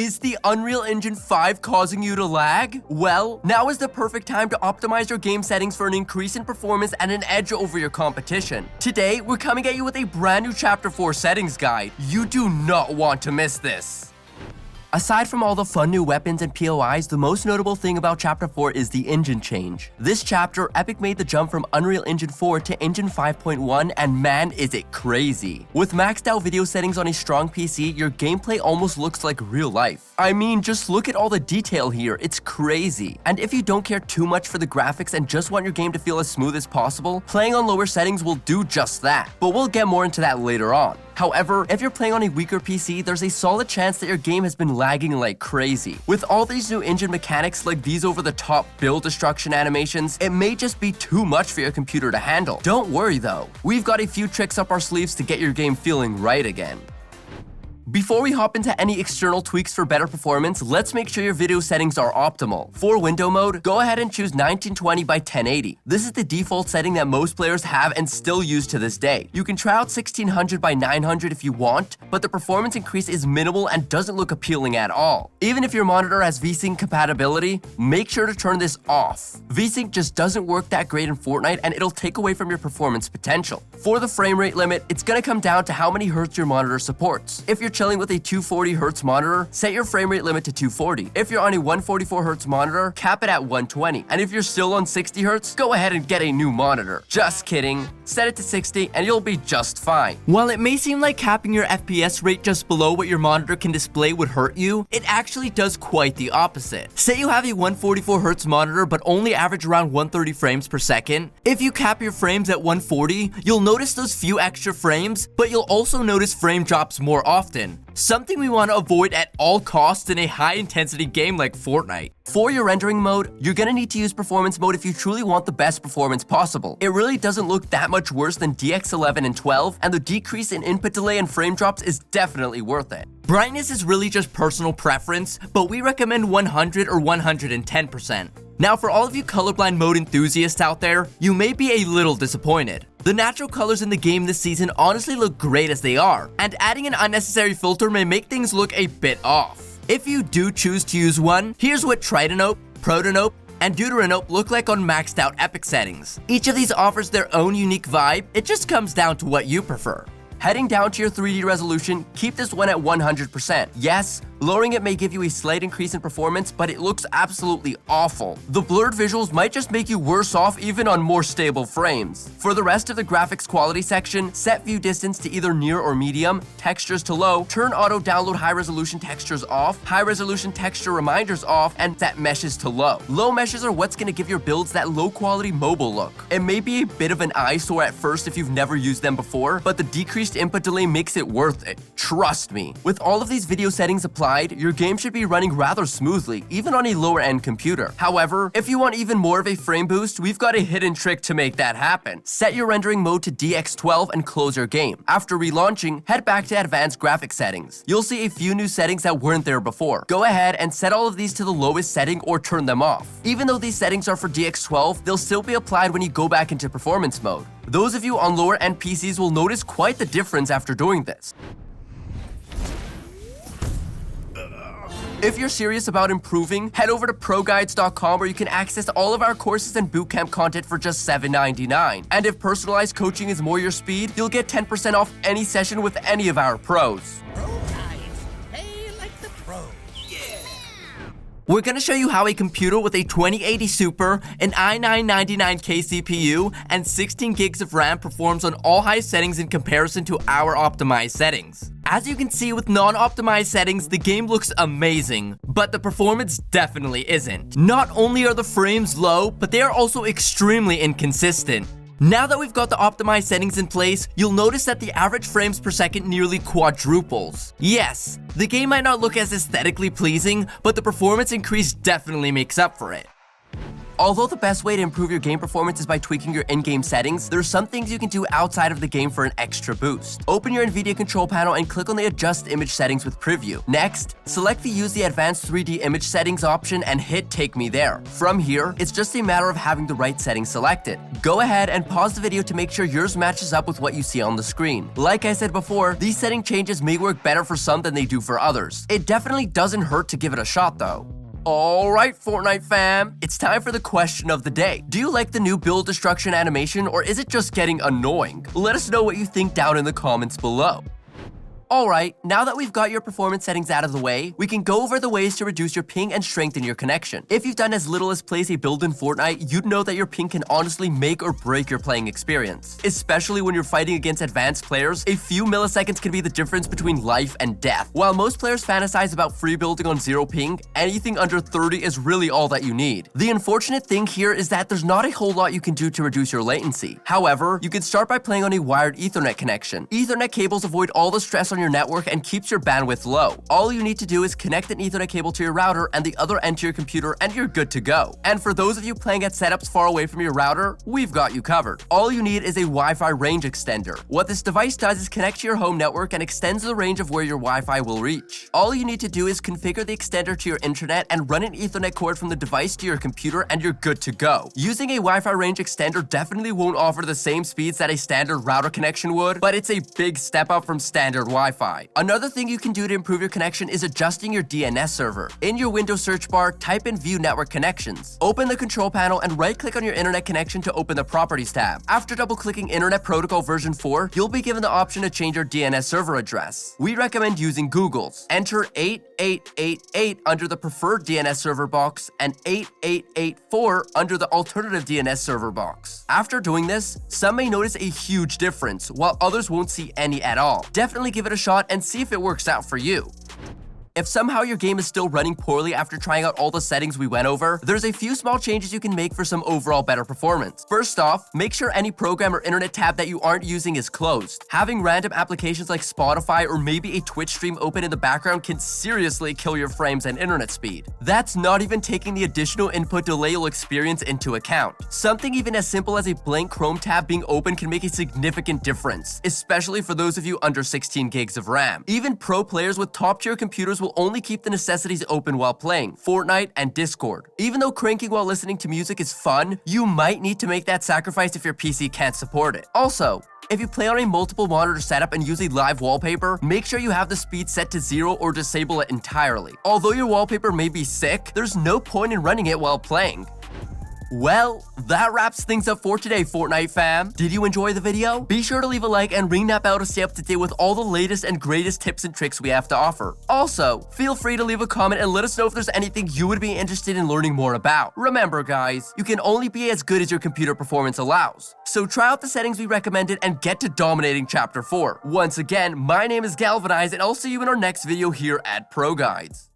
Is the Unreal Engine 5 causing you to lag? Well, now is the perfect time to optimize your game settings for an increase in performance and an edge over your competition. Today, we're coming at you with a brand new Chapter 4 settings guide. You do not want to miss this. Aside from all the fun new weapons and POIs, the most notable thing about Chapter 4 is the engine change. This chapter, Epic made the jump from Unreal Engine 4 to Engine 5.1, and man is it crazy. With maxed out video settings on a strong PC, your gameplay almost looks like real life. I mean, just look at all the detail here, it's crazy. And if you don't care too much for the graphics and just want your game to feel as smooth as possible, playing on lower settings will do just that. But we'll get more into that later on. However, if you're playing on a weaker PC, there's a solid chance that your game has been lagging like crazy. With all these new engine mechanics like these over-the-top build destruction animations, it may just be too much for your computer to handle. Don't worry though, we've got a few tricks up our sleeves to get your game feeling right again. Before we hop into any external tweaks for better performance, let's make sure your video settings are optimal. For window mode, go ahead and choose 1920 by 1080. This is the default setting that most players have and still use to this day. You can try out 1600 by 900 if you want, but the performance increase is minimal and doesn't look appealing at all. Even if your monitor has VSync compatibility, make sure to turn this off. VSync just doesn't work that great in Fortnite and it'll take away from your performance potential. For the frame rate limit, it's gonna come down to how many hertz your monitor supports. If you're chilling with a 240 Hz monitor, set your frame rate limit to 240. If you're on a 144 Hz monitor, cap it at 120. And if you're still on 60 Hz, go ahead and get a new monitor. Just kidding. Set it to 60 and you'll be just fine. While it may seem like capping your FPS rate just below what your monitor can display would hurt you, it actually does quite the opposite. Say you have a 144 Hz monitor but only average around 130 frames per second. If you cap your frames at 140, you'll notice those few extra frames, but you'll also notice frame drops more often. Something we want to avoid at all costs in a high-intensity game like Fortnite. For your rendering mode, you're gonna need to use performance mode if you truly want the best performance possible. It really doesn't look that much worse than DX11 and 12, and the decrease in input delay and frame drops is definitely worth it. Brightness is really just personal preference, but we recommend 100 or 110%. Now for all of you colorblind mode enthusiasts out there, you may be a little disappointed. The natural colors in the game this season honestly look great as they are, and adding an unnecessary filter may make things look a bit off. If you do choose to use one, here's what Tritanope, Protanope, and Deuteranope look like on maxed out Epic settings. Each of these offers their own unique vibe, it just comes down to what you prefer. Heading down to your 3D resolution, keep this one at 100%. Yes, lowering it may give you a slight increase in performance, but it looks absolutely awful. The blurred visuals might just make you worse off even on more stable frames. For the rest of the graphics quality section, set view distance to either near or medium, textures to low, turn auto download high resolution textures off, high resolution texture reminders off, and set meshes to low. Low meshes are what's gonna give your builds that low quality mobile look. It may be a bit of an eyesore at first if you've never used them before, but the decreased input delay makes it worth it. Trust me. With all of these video settings applied, your game should be running rather smoothly, even on a lower end computer. However, if you want even more of a frame boost, we've got a hidden trick to make that happen. Set your rendering mode to DX12 and close your game. After relaunching, head back to advanced graphics settings. You'll see a few new settings that weren't there before. Go ahead and set all of these to the lowest setting or turn them off. Even though these settings are for DX12, they'll still be applied when you go back into performance mode. Those of you on lower end PCs will notice quite the difference after doing this. If you're serious about improving, head over to ProGuides.com where you can access all of our courses and bootcamp content for just $7.99. And if personalized coaching is more your speed, you'll get 10% off any session with any of our pros. We're gonna show you how a computer with a 2080 Super, an i9-99K CPU, and 16 gigs of RAM performs on all high settings in comparison to our optimized settings. As you can see with non-optimized settings, the game looks amazing, but the performance definitely isn't. Not only are the frames low, but they are also extremely inconsistent. Now that we've got the optimized settings in place, you'll notice that the average frames per second nearly quadruples. Yes, the game might not look as aesthetically pleasing, but the performance increase definitely makes up for it. Although the best way to improve your game performance is by tweaking your in-game settings, there are some things you can do outside of the game for an extra boost. Open your Nvidia control panel and click on the Adjust Image Settings with Preview. Next, select the Use the Advanced 3D Image Settings option and hit Take Me There. From here, it's just a matter of having the right settings selected. Go ahead and pause the video to make sure yours matches up with what you see on the screen. Like I said before, these setting changes may work better for some than they do for others. It definitely doesn't hurt to give it a shot though. Alright, Fortnite fam, it's time for the question of the day. Do you like the new build destruction animation, or is it just getting annoying? Let us know what you think down in the comments below. Alright, now that we've got your performance settings out of the way, we can go over the ways to reduce your ping and strengthen your connection. If you've done as little as place a build in Fortnite, you'd know that your ping can honestly make or break your playing experience. Especially when you're fighting against advanced players, a few milliseconds can be the difference between life and death. While most players fantasize about free building on 0 ping, anything under 30 is really all that you need. The unfortunate thing here is that there's not a whole lot you can do to reduce your latency. However, you can start by playing on a wired Ethernet connection. Ethernet cables avoid all the stress on your network and keeps your bandwidth low. All you need to do is connect an Ethernet cable to your router and the other end to your computer and you're good to go. And for those of you playing at setups far away from your router, we've got you covered. All you need is a Wi-Fi range extender. What this device does is connect to your home network and extends the range of where your Wi-Fi will reach. All you need to do is configure the extender to your internet and run an Ethernet cord from the device to your computer and you're good to go. Using a Wi-Fi range extender definitely won't offer the same speeds that a standard router connection would, but it's a big step up from standard Wi-Fi. Another thing you can do to improve your connection is adjusting your DNS server. In your Windows search bar, type in View Network Connections. Open the control panel and right-click on your internet connection to open the Properties tab. After double-clicking Internet Protocol version 4, you'll be given the option to change your DNS server address. We recommend using Google's. Enter 8888 under the preferred DNS server box and 8884 under the alternative DNS server box. After doing this, some may notice a huge difference, while others won't see any at all. Definitely give it a shot and see if it works out for you. If somehow your game is still running poorly after trying out all the settings we went over, there's a few small changes you can make for some overall better performance. First off, make sure any program or internet tab that you aren't using is closed. Having random applications like Spotify or maybe a Twitch stream open in the background can seriously kill your frames and internet speed. That's not even taking the additional input delay you'll experience into account. Something even as simple as a blank Chrome tab being open can make a significant difference, especially for those of you under 16 gigs of RAM. Even pro players with top-tier computers will only keep the necessities open while playing Fortnite and Discord. Even though cranking while listening to music is fun, you might need to make that sacrifice if your PC can't support it. Also, if you play on a multiple monitor setup and use a live wallpaper, make sure you have the speed set to 0 or disable it entirely. Although your wallpaper may be sick, there's no point in running it while playing. Well, that wraps things up for today, Fortnite fam. Did you enjoy the video? Be sure to leave a like and ring that bell to stay up to date with all the latest and greatest tips and tricks we have to offer. Also, feel free to leave a comment and let us know if there's anything you would be interested in learning more about. Remember guys, you can only be as good as your computer performance allows. So try out the settings we recommended and get to dominating Chapter 4. Once again, my name is Galvanized and I'll see you in our next video here at ProGuides.